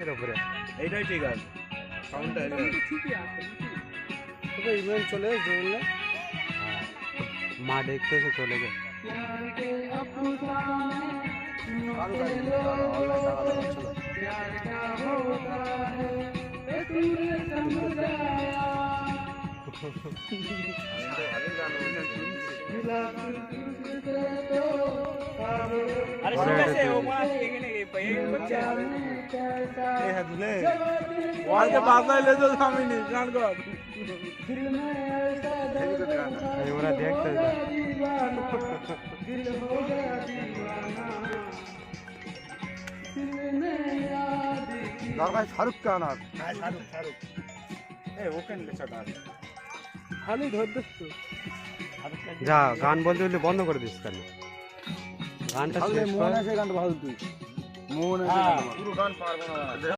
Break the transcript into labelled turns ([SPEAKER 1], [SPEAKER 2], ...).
[SPEAKER 1] লাখের উপরে।
[SPEAKER 2] এইটাই ঠিক আছে, সাউন্ডটা
[SPEAKER 3] ঠিকই আছে।
[SPEAKER 1] তবে ইভেন্ট চলে এসে মা দেখতেছে চলে গে।
[SPEAKER 2] আরে ঠিক আছে, ও মা এখানে করছে
[SPEAKER 1] এ হ্যাঁ দুলে
[SPEAKER 2] ওয়ালকে বাজাইলে তো সামিনি গান কর।
[SPEAKER 1] এই ওরা দেখতে
[SPEAKER 4] দরকার শাহরুখ খান আর
[SPEAKER 2] হ্যাঁ শাহরুখ, শাহরুখ ওখানে লেখা গান
[SPEAKER 3] খালি ধরতেছ তো।
[SPEAKER 1] যা গান বলতে বলতে বন্ধ করে দিস কেন? গানটা শেষ
[SPEAKER 4] মোহন
[SPEAKER 1] কর।
[SPEAKER 4] আছে গানটা ভালো তুই মোহন আছে
[SPEAKER 2] হ্যাঁ
[SPEAKER 4] গানটা ভালো।
[SPEAKER 2] পুরো গান পারবো না।